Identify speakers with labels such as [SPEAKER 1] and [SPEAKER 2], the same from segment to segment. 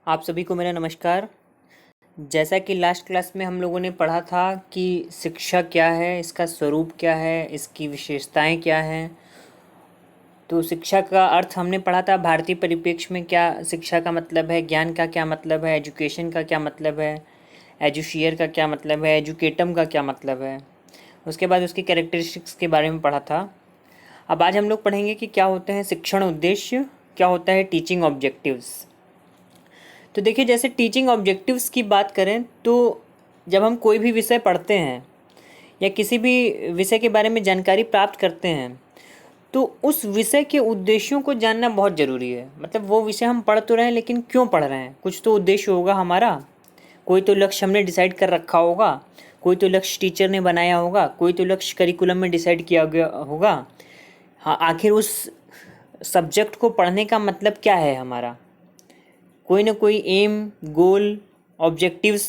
[SPEAKER 1] आप सभी को मेरा नमस्कार। जैसा कि लास्ट क्लास में हम लोगों ने पढ़ा था कि शिक्षा क्या है, इसका स्वरूप क्या है, इसकी विशेषताएं क्या हैं। तो शिक्षा का अर्थ हमने पढ़ा था भारतीय परिप्रेक्ष्य में क्या शिक्षा का मतलब है, ज्ञान का क्या मतलब है, एजुकेशन का क्या मतलब है, एजुशियर का क्या मतलब है, एजुकेटम का क्या मतलब है। उसके बाद उसकी कैरेक्टरिस्टिक्स के बारे में पढ़ा था। अब आज हम लोग पढ़ेंगे कि क्या होते हैं शिक्षण उद्देश्य, क्या होता है टीचिंग ऑब्जेक्टिव्स। तो देखिए, जैसे टीचिंग ऑब्जेक्टिव्स की बात करें तो जब हम कोई भी विषय पढ़ते हैं या किसी भी विषय के बारे में जानकारी प्राप्त करते हैं तो उस विषय के उद्देश्यों को जानना बहुत ज़रूरी है। मतलब वो विषय हम पढ़ तो रहे हैं लेकिन क्यों पढ़ रहे हैं, कुछ तो उद्देश्य होगा हमारा। कोई तो लक्ष्य हमने डिसाइड कर रखा होगा, कोई तो लक्ष्य टीचर ने बनाया होगा, कोई तो लक्ष्य करिकुलम में डिसाइड किया गया होगा। हाँ, आखिर उस सब्जेक्ट को पढ़ने का मतलब क्या है हमारा। कोई ना कोई एम, गोल, ऑब्जेक्टिव्स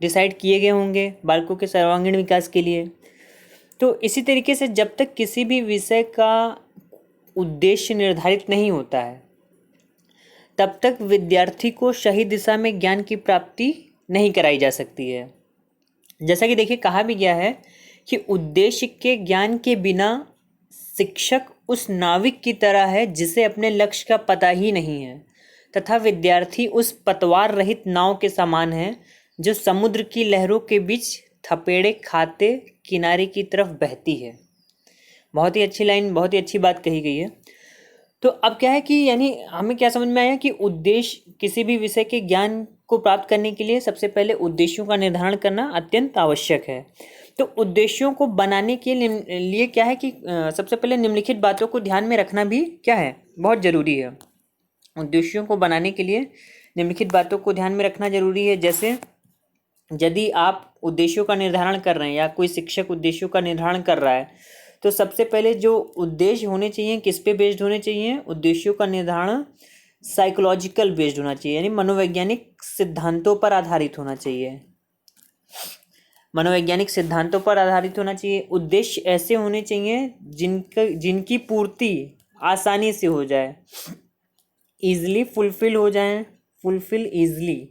[SPEAKER 1] डिसाइड किए गए होंगे बालकों के सर्वांगीण विकास के लिए। तो इसी तरीके से जब तक किसी भी विषय का उद्देश्य निर्धारित नहीं होता है तब तक विद्यार्थी को सही दिशा में ज्ञान की प्राप्ति नहीं कराई जा सकती है। जैसा कि देखिए, कहा भी गया है कि उद्देश्य के ज्ञान के बिना शिक्षक उस नाविक की तरह है जिसे अपने लक्ष्य का पता ही नहीं है, तथा विद्यार्थी उस पतवार रहित नाव के समान है जो समुद्र की लहरों के बीच थपेड़े खाते किनारे की तरफ बहती है। बहुत ही अच्छी लाइन, बहुत ही अच्छी बात कही गई है। तो अब क्या है कि यानी हमें क्या समझ में आया कि उद्देश्य किसी भी विषय के ज्ञान को प्राप्त करने के लिए सबसे पहले उद्देश्यों का निर्धारण करना अत्यंत आवश्यक है। तो उद्देश्यों को बनाने के लिए क्या है कि सबसे पहले निम्नलिखित बातों को ध्यान में रखना भी क्या है, बहुत ज़रूरी है। उद्देश्यों को बनाने के लिए निम्नलिखित बातों को ध्यान में रखना जरूरी है। जैसे यदि आप उद्देश्यों का निर्धारण कर रहे हैं या कोई शिक्षक उद्देश्यों का निर्धारण कर रहा है तो सबसे पहले जो उद्देश्य होने चाहिए किस पे बेस्ड होने चाहिए। उद्देश्यों का निर्धारण साइकोलॉजिकल बेस्ड होना चाहिए, यानी मनोवैज्ञानिक सिद्धांतों पर आधारित होना चाहिए। मनोवैज्ञानिक सिद्धांतों पर आधारित होना चाहिए। उद्देश्य ऐसे होने चाहिए जिनकी पूर्ति आसानी से हो जाए, ईजिली फुलफिल हो जाए, फुलफिल ईजिली।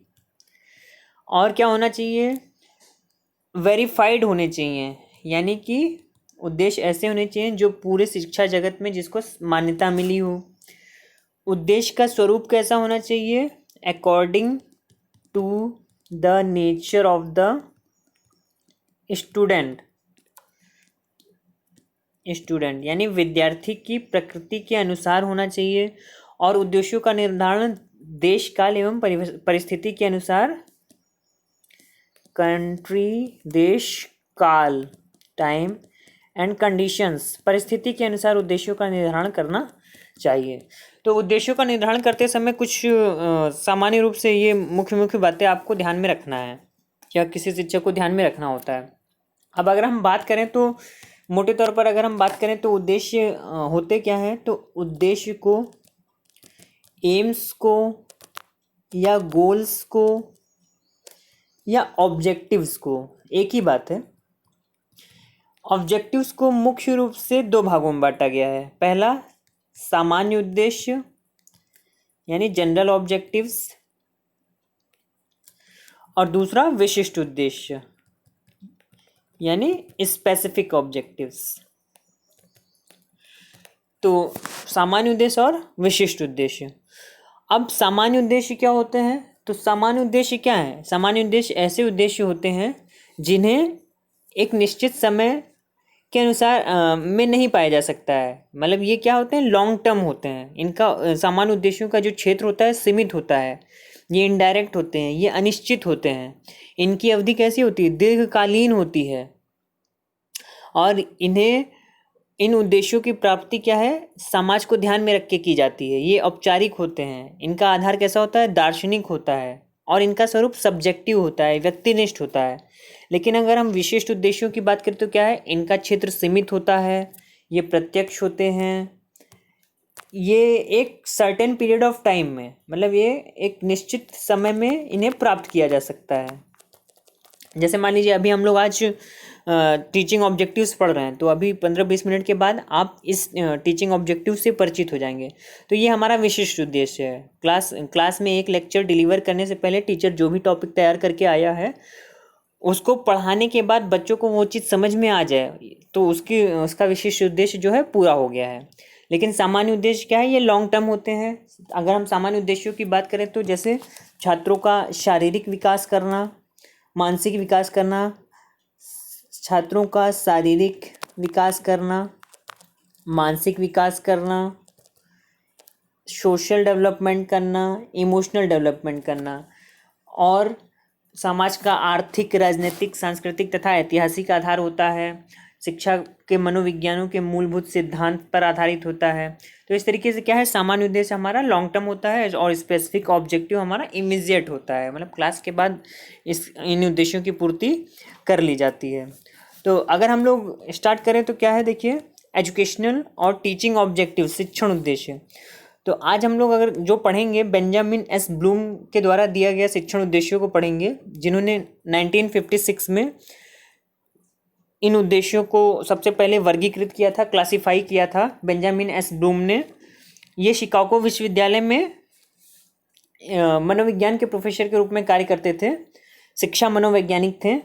[SPEAKER 1] और क्या होना चाहिए, वेरीफाइड होने चाहिए, यानी कि उद्देश्य ऐसे होने चाहिए जो पूरे शिक्षा जगत में जिसको मान्यता मिली हो। उद्देश्य का स्वरूप कैसा होना चाहिए, according to the nature of the student, यानी विद्यार्थी की प्रकृति के अनुसार होना चाहिए। और उद्देश्यों का निर्धारण देश काल एवं परिस्थिति के अनुसार, कंट्री, देश, काल, टाइम एंड कंडीशंस, परिस्थिति के अनुसार उद्देश्यों का निर्धारण करना चाहिए। तो उद्देश्यों का निर्धारण करते समय कुछ सामान्य रूप से ये मुख्य बातें आपको ध्यान में रखना है या किसी शिक्षक को ध्यान में रखना होता है। अब अगर हम बात करें तो मोटे तौर पर अगर हम बात करें तो उद्देश्य होते क्या हैं, तो उद्देश्य को, एम्स को या गोल्स को या ऑब्जेक्टिव्स को, एक ही बात है, ऑब्जेक्टिव्स को मुख्य रूप से दो भागों में बांटा गया है। पहला सामान्य उद्देश्य यानी जनरल ऑब्जेक्टिव्स, और दूसरा विशिष्ट उद्देश्य यानी स्पेसिफिक ऑब्जेक्टिव्स। तो सामान्य उद्देश्य और विशिष्ट उद्देश्य। अब सामान्य उद्देश्य क्या होते हैं, तो सामान्य उद्देश्य क्या है, सामान्य उद्देश्य ऐसे उद्देश्य होते हैं जिन्हें एक निश्चित समय के अनुसार में नहीं पाया जा सकता है। मतलब ये क्या होते हैं, लॉन्ग टर्म होते हैं। इनका सामान्य उद्देश्यों का जो क्षेत्र होता है सीमित होता है, ये इनडायरेक्ट होते हैं, ये अनिश्चित होते हैं। इनकी अवधि कैसी होती है, दीर्घकालीन होती है। और इन उद्देश्यों की प्राप्ति क्या है, समाज को ध्यान में रख के की जाती है। ये औपचारिक होते हैं, इनका आधार कैसा होता है, दार्शनिक होता है, और इनका स्वरूप सब्जेक्टिव होता है, व्यक्तिनिष्ठ होता है। लेकिन अगर हम विशिष्ट उद्देश्यों की बात करें तो क्या है, इनका क्षेत्र सीमित होता है, ये प्रत्यक्ष होते हैं, ये एक सर्टेन पीरियड ऑफ टाइम में, मतलब ये एक निश्चित समय में इन्हें प्राप्त किया जा सकता है। जैसे मान लीजिए अभी हम लोग आज टीचिंग ऑब्जेक्टिव्स पढ़ रहे हैं, तो अभी 15-20 मिनट के बाद आप इस टीचिंग ऑब्जेक्टिव से परिचित हो जाएंगे। तो ये हमारा विशिष्ट उद्देश्य है। क्लास में एक लेक्चर डिलीवर करने से पहले टीचर जो भी टॉपिक तैयार करके आया है उसको पढ़ाने के बाद बच्चों को वो चीज़ समझ में आ जाए, तो उसका विशिष्ट उद्देश्य जो है पूरा हो गया है। लेकिन सामान्य उद्देश्य क्या है, ये लॉन्ग टर्म होते हैं। अगर हम सामान्य उद्देश्यों की बात करें तो जैसे छात्रों का शारीरिक विकास करना, मानसिक विकास करना, छात्रों का शारीरिक विकास करना, मानसिक विकास करना, सोशल डेवलपमेंट करना, इमोशनल डेवलपमेंट करना, और समाज का आर्थिक, राजनीतिक, सांस्कृतिक तथा ऐतिहासिक आधार होता है। शिक्षा के मनोविज्ञानों के मूलभूत सिद्धांत पर आधारित होता है। तो इस तरीके से क्या है, सामान्य उद्देश्य हमारा लॉन्ग टर्म होता है और स्पेसिफिक ऑब्जेक्टिव हमारा इमीडिएट होता है, मतलब क्लास के बाद इन उद्देश्यों की पूर्ति कर ली जाती है। तो अगर हम लोग स्टार्ट करें तो क्या है, देखिए, एजुकेशनल और टीचिंग ऑब्जेक्टिव, शिक्षण उद्देश्य। तो आज हम लोग अगर जो पढ़ेंगे, बेंजामिन एस ब्लूम के द्वारा दिया गया शिक्षण उद्देश्यों को पढ़ेंगे, जिन्होंने 1956 में इन उद्देश्यों को सबसे पहले वर्गीकृत किया था, क्लासिफाई किया था बेंजामिन एस ब्लूम ने। ये शिकागो विश्वविद्यालय में मनोविज्ञान के प्रोफेसर के रूप में कार्य करते थे, शिक्षा मनोवैज्ञानिक थे,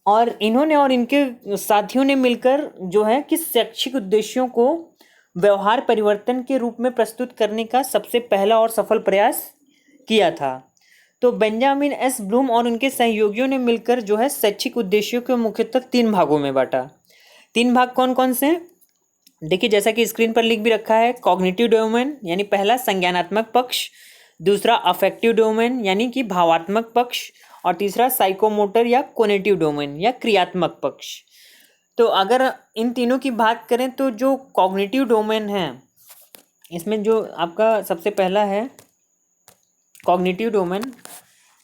[SPEAKER 1] और इन्होंने और इनके साथियों ने मिलकर जो है कि शैक्षिक उद्देश्यों को व्यवहार परिवर्तन के रूप में प्रस्तुत करने का सबसे पहला और सफल प्रयास किया था। तो बेंजामिन एस ब्लूम और उनके सहयोगियों ने मिलकर जो है शैक्षिक उद्देश्यों को मुख्यतः 3 भागों में बांटा। 3 भाग कौन कौन से हैं? देखिए, जैसा कि स्क्रीन पर लिख भी रखा है, कॉग्निटिव डोमेन यानी पहला संज्ञानात्मक पक्ष, दूसरा अफेक्टिव डोमेन यानी कि भावात्मक पक्ष, और तीसरा साइकोमोटर या कोग्निटिव डोमेन या क्रियात्मक पक्ष। तो अगर इन तीनों की बात करें तो जो कॉग्निटिव डोमेन है, इसमें जो आपका सबसे पहला है कॉग्निटिव डोमेन,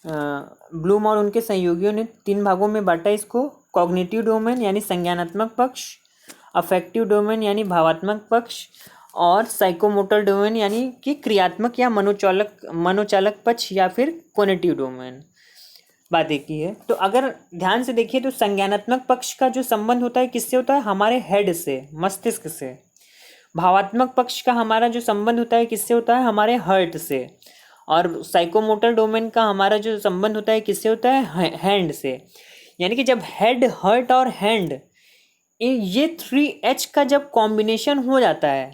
[SPEAKER 1] ब्लूम और उनके सहयोगियों ने 3 भागों में बांटा इसको। कॉग्निटिव डोमेन यानी संज्ञानात्मक पक्ष, अफेक्टिव डोमेन यानी भावात्मक पक्ष, और साइकोमोटर डोमेन यानी कि क्रियात्मक या मनोचालक पक्ष या फिर कोग्निटिव डोमेन। बात एक ही है। तो अगर ध्यान से देखिए तो संज्ञानात्मक पक्ष का जो संबंध होता है किससे होता है, हमारे हेड से, मस्तिष्क से। भावात्मक पक्ष का हमारा जो संबंध होता है किससे होता है, हमारे हार्ट से। और साइकोमोटर डोमेन का हमारा जो संबंध होता है किससे होता है, हैंड से। यानी कि जब हेड, हार्ट और हैंड, ये 3H का जब कॉम्बिनेशन हो जाता है,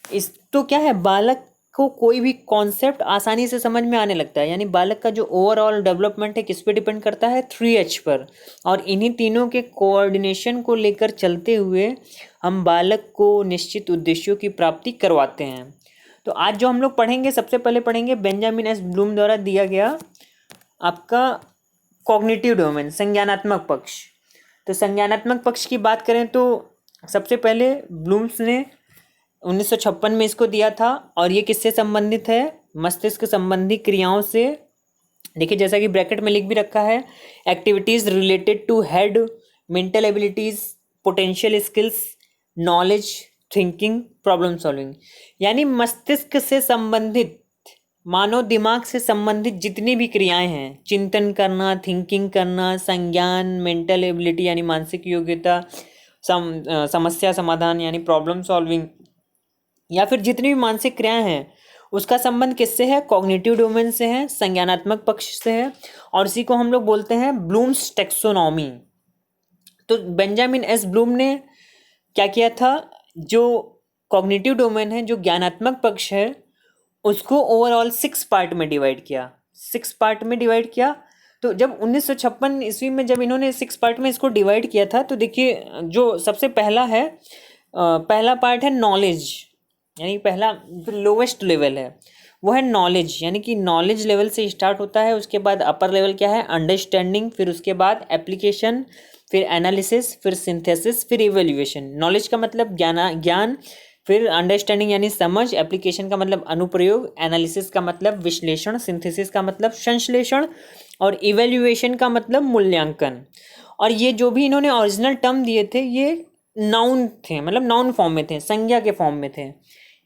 [SPEAKER 1] इस तो क्या है, बालक को कोई भी कॉन्सेप्ट आसानी से समझ में आने लगता है। यानी बालक का जो ओवरऑल डेवलपमेंट है किस पे डिपेंड करता है, 3H पर। और इन्हीं तीनों के कोऑर्डिनेशन को लेकर चलते हुए हम बालक को निश्चित उद्देश्यों की प्राप्ति करवाते हैं। तो आज जो हम लोग पढ़ेंगे, सबसे पहले पढ़ेंगे बेंजामिन एस ब्लूम द्वारा दिया गया आपका कॉग्निटिव डोमेन, संज्ञानात्मक पक्ष। तो संज्ञानात्मक पक्ष की बात करें तो सबसे पहले ब्लूम्स ने 1956 में इसको दिया था, और ये किससे संबंधित है, मस्तिष्क संबंधी क्रियाओं से। देखिए, जैसा कि ब्रैकेट में लिख भी रखा है, activities related to head, mental abilities, potential skills, knowledge, thinking, problem solving. यानी मस्तिष्क से संबंधित, मानव दिमाग से संबंधित जितनी भी क्रियाएं हैं, चिंतन करना, थिंकिंग करना, संज्ञान, मेंटल एबिलिटी यानी मानसिक योग्यता, समस्या समाधान यानी प्रॉब्लम सॉल्विंग, या फिर जितनी भी मानसिक क्रियाएं हैं, उसका संबंध किससे है, कॉग्निटिव डोमेन से है, संज्ञानात्मक पक्ष से है। और इसी को हम लोग बोलते हैं ब्लूम्स टैक्सोनॉमी। तो बेंजामिन एस ब्लूम ने क्या किया था, जो कॉग्निटिव डोमेन है, जो ज्ञानात्मक पक्ष है, उसको ओवरऑल 6 पार्ट में डिवाइड किया। 6 पार्ट में डिवाइड किया। तो जब 1956 ईस्वी में जब इन्होंने 6 पार्ट में इसको डिवाइड किया था, तो देखिए, जो सबसे पहला है, पहला पार्ट है नॉलेज, यानी पहला जो लोवेस्ट लेवल है वो है नॉलेज, यानी कि नॉलेज लेवल से स्टार्ट होता है। उसके बाद अपर लेवल क्या है, अंडरस्टैंडिंग, फिर उसके बाद एप्लीकेशन, फिर एनालिसिस, फिर सिंथेसिस, फिर इवेल्युएशन। नॉलेज का मतलब ज्ञान, फिर अंडरस्टैंडिंग यानी समझ, एप्लीकेशन का मतलब अनुप्रयोग, एनालिसिस का मतलब विश्लेषण, सिंथेसिस का मतलब संश्लेषण, और इवेल्युएशन का मतलब मूल्यांकन। और ये जो भी इन्होंने ओरिजिनल टर्म दिए थे ये नाउन थे, मतलब नाउन फॉर्म में थे, संज्ञा के फॉर्म में थे।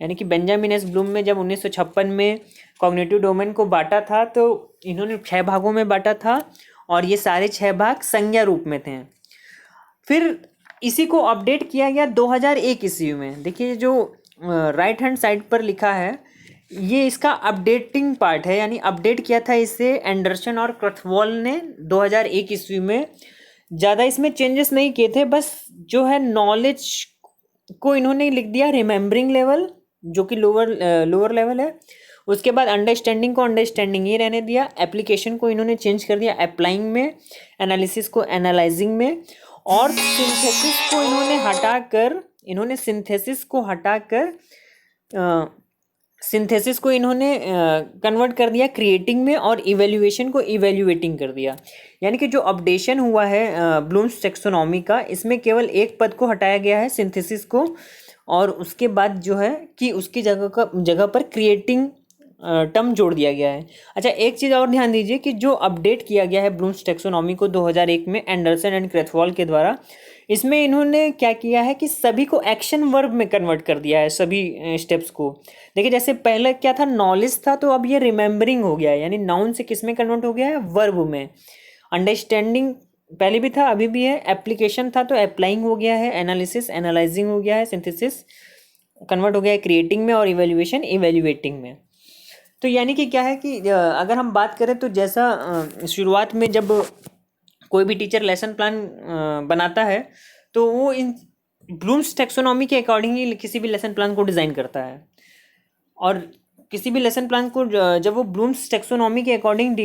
[SPEAKER 1] यानी कि बेंजामिन एस ब्लूम में जब 1956 में कॉग्निटिव डोमेन को बांटा था तो इन्होंने 6 भागों में बांटा था, और ये सारे 6 भाग संज्ञा रूप में थे। फिर इसी को अपडेट किया गया 2001 ईस्वी में। देखिए जो राइट हैंड साइड पर लिखा है ये इसका अपडेटिंग पार्ट है, यानी अपडेट किया था इसे एंडरसन और क्रथवॉल ने 2001 ईस्वी में। ज़्यादा इसमें चेंजेस नहीं किए थे, बस जो है नॉलेज को इन्होंने लिख दिया रिमेम्बरिंग लेवल, जो कि लोअर लेवल है। उसके बाद अंडरस्टैंडिंग को अंडरस्टैंडिंग ही रहने दिया, एप्लीकेशन को इन्होंने चेंज कर दिया अप्लाइंग में, एनालिसिस को एनालाइजिंग में, और सिंथेसिस को इन्होंने कन्वर्ट कर दिया क्रिएटिंग में, और इवेल्युएशन को इवेल्युएटिंग कर दिया। यानी कि जो अपडेशन हुआ है ब्लूम्स टैक्सोनॉमी का, इसमें केवल एक पद को हटाया गया है, सिंथेसिस को, और उसके बाद जो है कि उसकी जगह पर क्रिएटिंग टर्म जोड़ दिया गया है। अच्छा, एक चीज़ और ध्यान दीजिए कि जो अपडेट किया गया है ब्लूम्स टैक्सोनॉमी को 2001 में एंडरसन एंड क्रथवॉल के द्वारा, इसमें इन्होंने क्या किया है कि सभी को एक्शन वर्ब में कन्वर्ट कर दिया है, सभी स्टेप्स को। देखिए जैसे पहले क्या था, नॉलेज था, तो अब ये रिमेम्बरिंग हो गया है, यानी नाउन से किस में कन्वर्ट हो गया है, वर्ब में। अंडरस्टैंडिंग पहले भी था, अभी भी है। एप्लीकेशन था तो अप्लाइंग हो गया है, एनालिसिस एनालाइजिंग हो गया है, सिंथेसिस कन्वर्ट हो गया है क्रिएटिंग में, और इवेल्युएशन इवेल्युएटिंग में। तो यानी कि क्या है कि अगर हम बात करें तो जैसा शुरुआत में जब कोई भी टीचर लेसन प्लान बनाता है तो वो इन ब्लूम्स टैक्सोनॉमी के अकॉर्डिंग ही किसी भी लेसन प्लान को डिज़ाइन करता है। और किसी भी लेसन प्लान को जब वो ब्लूम्स टैक्सोनॉमी के अकॉर्डिंग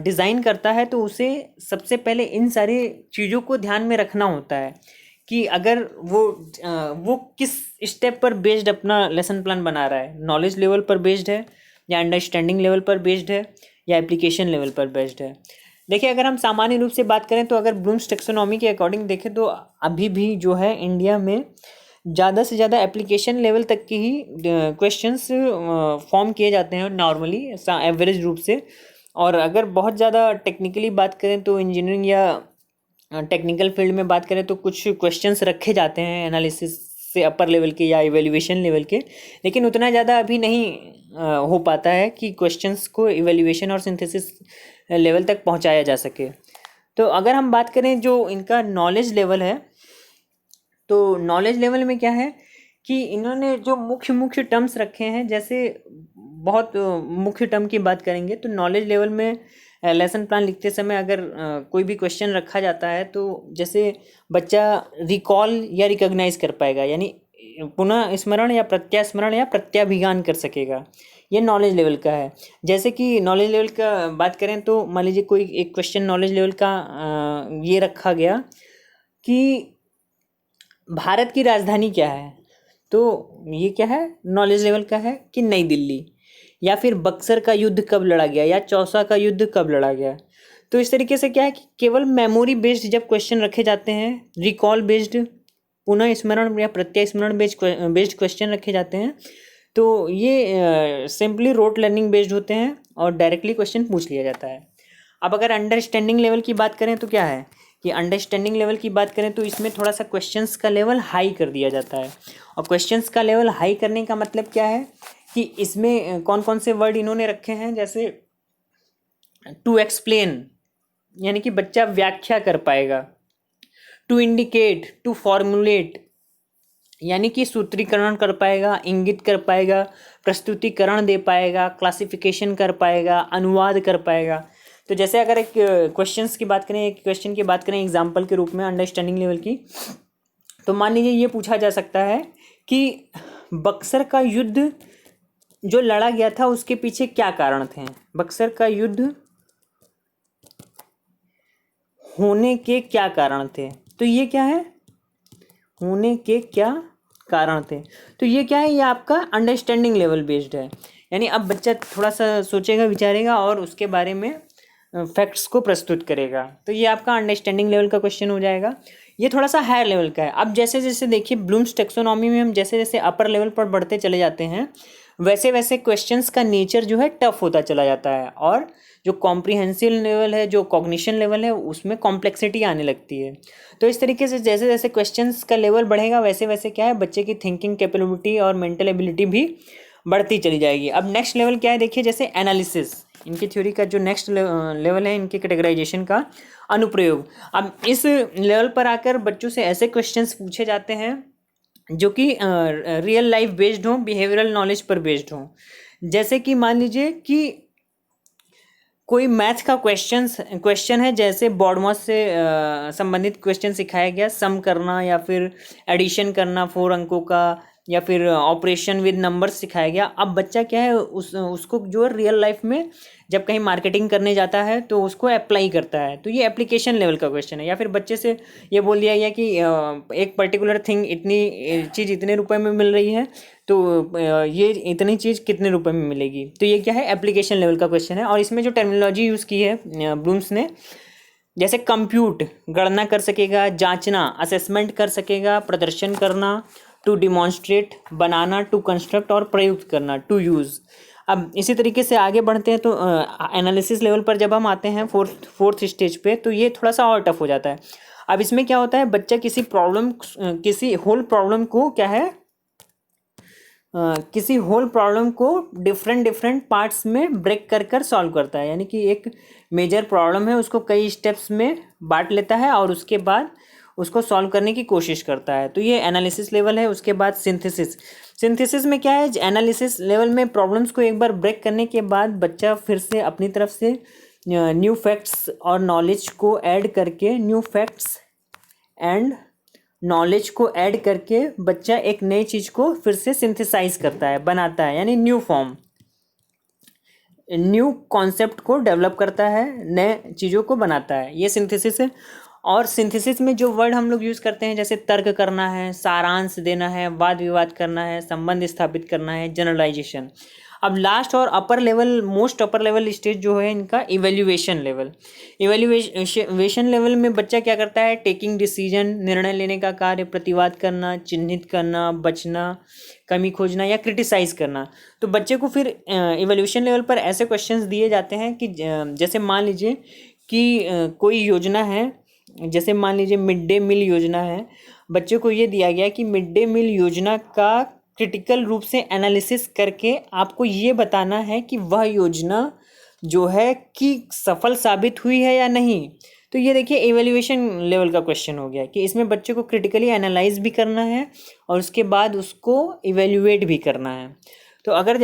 [SPEAKER 1] डिज़ाइन करता है तो उसे सबसे पहले इन सारी चीज़ों को ध्यान में रखना होता है कि अगर वो किस स्टेप पर बेस्ड अपना लेसन प्लान बना रहा है, नॉलेज लेवल पर बेस्ड है, या अंडरस्टैंडिंग लेवल पर बेस्ड है, या एप्लीकेशन लेवल पर बेस्ड है। देखिए अगर हम सामान्य रूप से बात करें तो अगर ब्लूम्स टैक्सोनॉमी के अकॉर्डिंग देखें तो अभी भी जो है इंडिया में ज़्यादा से ज़्यादा एप्लीकेशन लेवल तक की ही क्वेश्चंस फॉर्म किए जाते हैं नॉर्मली, एवरेज रूप से। और अगर बहुत ज़्यादा टेक्निकली बात करें तो इंजीनियरिंग या टेक्निकल फील्ड में बात करें तो कुछ क्वेश्चंस रखे जाते हैं एनालिसिस से अपर लेवल के या इवेल्युएशन लेवल के, लेकिन उतना ज़्यादा अभी नहीं हो पाता है कि क्वेश्चंस को इवेल्युएशन और सिंथेसिस लेवल तक पहुंचाया जा सके। तो अगर हम बात करें जो इनका नॉलेज लेवल है, तो नॉलेज लेवल में क्या है कि इन्होंने जो मुख्य टर्म्स रखे हैं, जैसे बहुत मुख्य टर्म की बात करेंगे तो नॉलेज लेवल में लेसन प्लान लिखते समय अगर कोई भी क्वेश्चन रखा जाता है तो जैसे बच्चा रिकॉल या रिकॉग्नाइज कर पाएगा, यानी पुनः स्मरण या प्रत्यास्मरण या प्रत्याभिज्ञान कर सकेगा, ये नॉलेज लेवल का है। जैसे कि नॉलेज लेवल का बात करें तो मान लीजिए कोई एक क्वेश्चन नॉलेज लेवल का ये रखा गया कि भारत की राजधानी क्या है, तो ये क्या है, नॉलेज लेवल का है कि नई दिल्ली, या फिर बक्सर का युद्ध कब लड़ा गया, या चौसा का युद्ध कब लड़ा गया। तो इस तरीके से क्या है कि केवल मेमोरी बेस्ड जब क्वेश्चन रखे जाते हैं, रिकॉल बेस्ड, पुनः स्मरण या प्रत्यास्मरण बेस्ड क्वेश्चन रखे जाते हैं, तो ये सिंपली रोट लर्निंग बेस्ड होते हैं और डायरेक्टली क्वेश्चन पूछ लिया जाता है। अब अगर अंडरस्टैंडिंग लेवल की बात करें तो क्या है कि अंडरस्टैंडिंग लेवल की बात करें तो इसमें थोड़ा सा क्वेश्चंस का लेवल हाई कर दिया जाता है। और क्वेश्चंस का लेवल हाई करने का मतलब क्या है कि इसमें कौन कौन से वर्ड इन्होंने रखे हैं, जैसे टू एक्सप्लेन, यानी कि बच्चा व्याख्या कर पाएगा, टू इंडिकेट, टू फॉर्मुलेट, यानी कि सूत्रीकरण कर पाएगा, इंगित कर पाएगा, प्रस्तुतिकरण दे पाएगा, क्लासिफिकेशन कर पाएगा, अनुवाद कर पाएगा। तो जैसे अगर एक क्वेश्चंस की बात करें, एक क्वेश्चन की बात करें एग्जाम्पल के रूप में अंडरस्टैंडिंग लेवल की, तो मान लीजिए ये पूछा जा सकता है कि बक्सर का युद्ध जो लड़ा गया था उसके पीछे क्या कारण थे, बक्सर का युद्ध होने के क्या कारण थे। तो ये क्या है, होने के क्या कारण थे, तो ये क्या है, ये आपका अंडरस्टैंडिंग लेवल बेस्ड है। यानी अब बच्चा थोड़ा सा सोचेगा, विचारेगा और उसके बारे में फैक्ट्स को प्रस्तुत करेगा, तो ये आपका अंडरस्टैंडिंग लेवल का क्वेश्चन हो जाएगा। ये थोड़ा सा हायर लेवल का है। अब जैसे जैसे देखिए ब्लूम्स टैक्सोनॉमी में हम जैसे जैसे अपर लेवल पर बढ़ते चले जाते हैं वैसे वैसे क्वेश्चंस का नेचर जो है टफ होता चला जाता है, और जो कॉम्प्रिहेंसिव लेवल है, जो कॉग्निशन लेवल है, उसमें कॉम्प्लेक्सिटी आने लगती है। तो इस तरीके से जैसे जैसे क्वेश्चंस का लेवल बढ़ेगा वैसे वैसे क्या है, बच्चे की थिंकिंग कैपेबिलिटी और मेंटल एबिलिटी भी बढ़ती चली जाएगी। अब नेक्स्ट लेवल क्या है देखिए, जैसे एनालिसिस, इनकी थ्योरी का जो नेक्स्ट लेवल है इनके कैटेगराइजेशन का अनुप्रयोग। अब इस लेवल पर आकर बच्चों से ऐसे क्वेश्चंस पूछे जाते हैं जो कि रियल लाइफ बेस्ड हो, बिहेवियरल नॉलेज पर बेस्ड हो। जैसे कि मान लीजिए कि कोई मैथ का क्वेश्चन है, जैसे बॉडमॉस से संबंधित क्वेश्चन सिखाया गया, सम करना या फिर एडिशन करना 4 अंकों का, या फिर ऑपरेशन विद नंबर्स सिखाया गया। अब बच्चा क्या है उसको जो रियल लाइफ में जब कहीं मार्केटिंग करने जाता है तो उसको अप्लाई करता है, तो ये एप्लीकेशन लेवल का क्वेश्चन है। या फिर बच्चे से ये बोल दिया गया कि एक पर्टिकुलर थिंग इतनी चीज़ इतने रुपए में मिल रही है, तो ये इतनी चीज़ कितने रुपए में मिलेगी, तो ये क्या है, एप्लीकेशन लेवल का क्वेश्चन है। और इसमें जो टर्मिनोलॉजी यूज़ की है ब्लूम्स ने, जैसे कंप्यूट गणना कर सकेगा, जांचना असेसमेंट कर सकेगा, प्रदर्शन करना टू डिमॉन्स्ट्रेट, बनाना टू कंस्ट्रक्ट, और प्रयुक्त करना टू यूज़। अब इसी तरीके से आगे बढ़ते हैं तो एनालिसिस लेवल पर जब हम आते हैं फोर्थ स्टेज पे, तो ये थोड़ा सा और टफ हो जाता है। अब इसमें क्या होता है, बच्चा किसी होल प्रॉब्लम को क्या है, किसी होल प्रॉब्लम को डिफरेंट पार्ट्स में ब्रेक कर कर सॉल्व करता है। यानी कि एक मेजर प्रॉब्लम है उसको कई स्टेप्स में बांट लेता है और उसके बाद उसको सॉल्व करने की कोशिश करता है, तो ये एनालिसिस लेवल है। उसके बाद सिंथेसिस में क्या है, एनालिसिस लेवल में प्रॉब्लम्स को एक बार ब्रेक करने के बाद बच्चा फिर से अपनी तरफ से न्यू फैक्ट्स और नॉलेज को ऐड करके, न्यू फैक्ट्स एंड नॉलेज को ऐड करके बच्चा एक नई चीज़ को फिर से सिंथेसाइज करता है, बनाता है, यानी न्यू फॉर्म, न्यू कॉन्सेप्ट को डेवलप करता है, नए चीज़ों को बनाता है, ये सिंथेसिस है। और सिंथेसिस में जो वर्ड हम लोग यूज़ करते हैं, जैसे तर्क करना है, सारांश देना है, वाद विवाद करना है, संबंध स्थापित करना है, जनरलाइजेशन। अब लास्ट और मोस्ट अपर लेवल स्टेज जो है इनका इवेल्युएशन लेवल में बच्चा क्या करता है, टेकिंग डिसीजन, निर्णय लेने का कार्य, प्रतिवाद करना, चिन्हित करना, बचना, कमी खोजना या क्रिटिसाइज करना। तो बच्चे को फिर इवेल्यूशन लेवल पर ऐसे क्वेश्चंस दिए जाते हैं कि जैसे मान लीजिए कि कोई योजना है, जैसे मान लीजिए मिड डे मील योजना है, बच्चे को ये दिया गया कि मिड डे मील योजना का क्रिटिकल रूप से एनालिसिस करके आपको ये बताना है कि वह योजना जो है कि सफल साबित हुई है या नहीं। तो ये देखिए इवैल्यूएशन लेवल का क्वेश्चन हो गया कि इसमें बच्चे को क्रिटिकली एनालाइज भी करना है और उसके बाद उसको इवैल्यूएट भी करना है। तो अगर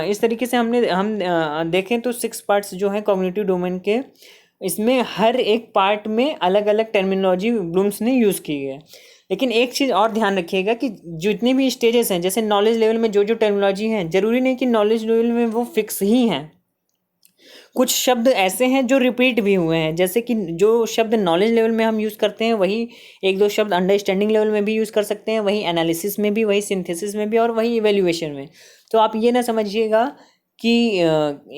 [SPEAKER 1] इस तरीके से हम देखें तो 6 पार्ट्स जो हैं कॉग्निटिव डोमेन के, इसमें हर एक पार्ट में अलग अलग टर्मिनोलॉजी ब्लूम्स ने यूज़ की है। लेकिन एक चीज़ और ध्यान रखिएगा कि जितने भी स्टेजेस हैं, जैसे नॉलेज लेवल में जो टर्मिनोलॉजी हैं, ज़रूरी नहीं कि नॉलेज लेवल में वो फिक्स ही हैं। कुछ शब्द ऐसे हैं जो रिपीट भी हुए हैं, जैसे कि जो शब्द नॉलेज लेवल में हम यूज़ करते हैं वही 1-2 शब्द अंडरस्टैंडिंग लेवल में भी यूज़ कर सकते हैं, वही एनालिसिस में भी, वही सिंथेसिस में भी, और वही इवैल्यूएशन में। तो आप ये ना समझिएगा कि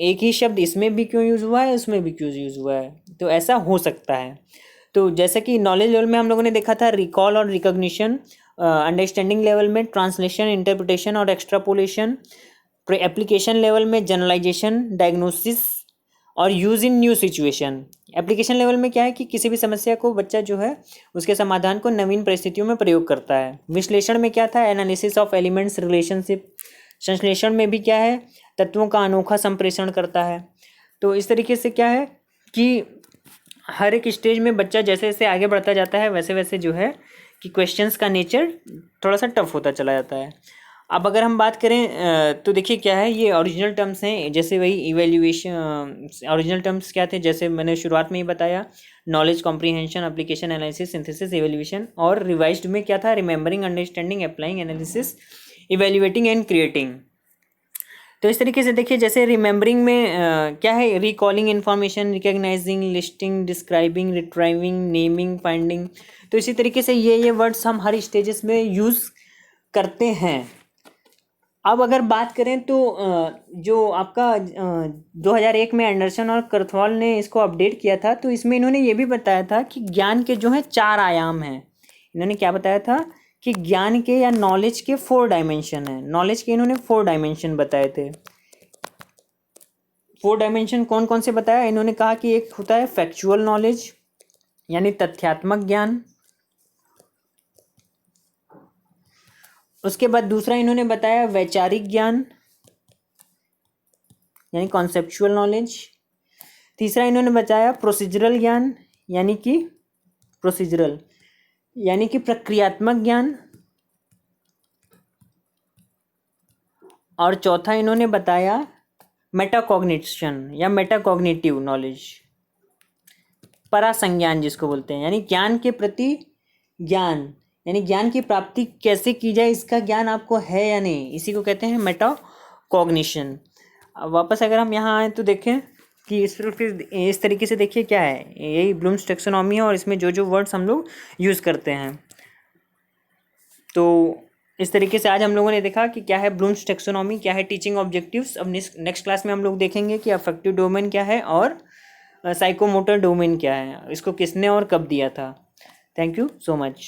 [SPEAKER 1] एक ही शब्द इसमें भी क्यों यूज़ हुआ है, उसमें भी क्यों यूज़ हुआ है, तो ऐसा हो सकता है। तो जैसे कि नॉलेज लेवल में हम लोगों ने देखा था रिकॉल और रिकॉग्निशन, अंडरस्टैंडिंग लेवल में ट्रांसलेशन, इंटरप्रिटेशन और एक्सट्रापोलेशन, एप्लीकेशन लेवल में जनरलाइजेशन, डायग्नोसिस और use in new situation. Application level में क्या है कि किसी भी समस्या को बच्चा जो है उसके समाधान को नवीन परिस्थितियों में प्रयोग करता है। विश्लेषण में क्या था, एनालिसिस ऑफ एलिमेंट्स, रिलेशनशिप। संश्लेषण में भी क्या है, तत्वों का अनोखा संप्रेषण करता है। तो इस तरीके से क्या है कि हर एक स्टेज में बच्चा जैसे जैसे आगे बढ़ता जाता है वैसे वैसे जो है कि क्वेश्चंस का नेचर थोड़ा सा टफ होता चला जाता है। अब अगर हम बात करें तो देखिए क्या है, ये ओरिजिनल टर्म्स हैं, जैसे वही इवैल्यूएशन। ओरिजिनल टर्म्स क्या थे, जैसे मैंने शुरुआत में ही बताया, knowledge, comprehension, application, analysis, synthesis, evaluation. और रिवाइज्ड में क्या था, remembering, understanding, applying, analysis, evaluating and creating. तो इस तरीके से देखिए, जैसे रिमेंबरिंग में क्या है, recalling information, recognising, listing, describing, retrieving, naming, finding. तो इसी तरीके से ये वर्ड्स हम हर स्टेजेस में यूज़ करते हैं। अब अगर बात करें तो जो आपका 2001 में एंडरसन और करथवाल ने इसको अपडेट किया था, तो इसमें इन्होंने ये भी बताया था कि ज्ञान के जो है 4 आयाम हैं। इन्होंने क्या बताया था कि ज्ञान के या नॉलेज के 4 डायमेंशन हैं। नॉलेज के इन्होंने 4 डायमेंशन बताए थे। 4 डायमेंशन कौन कौन से बताया, इन्होंने कहा कि एक होता है फैक्चुअल नॉलेज यानी तथ्यात्मक ज्ञान। उसके बाद दूसरा इन्होंने बताया वैचारिक ज्ञान यानी कॉन्सेप्चुअल नॉलेज। तीसरा इन्होंने बताया प्रोसीजरल ज्ञान यानी कि प्रक्रियात्मक ज्ञान। और चौथा इन्होंने बताया मेटाकॉग्निशन या मेटाकॉग्निटिव नॉलेज, परासंज्ञान जिसको बोलते हैं, यानी ज्ञान के प्रति ज्ञान, यानी ज्ञान की प्राप्ति कैसे की जाए, इसका ज्ञान आपको है या नहीं, इसी को कहते हैं मेटाकॉग्निशन। अब वापस अगर हम यहाँ आए तो देखें कि इस तरीके से देखिए क्या है, यही ब्लूम्स टैक्सोनॉमी है और इसमें जो जो वर्ड्स हम लोग यूज़ करते हैं। तो इस तरीके से आज हम लोगों ने देखा कि क्या है ब्लूम्स टैक्सोनॉमी, क्या है टीचिंग ऑब्जेक्टिव्स। अब नेक्स्ट क्लास में हम लोग देखेंगे कि अफेक्टिव डोमेन क्या है और साइकोमोटर डोमेन क्या है, इसको किसने और कब दिया था। Thank you so much.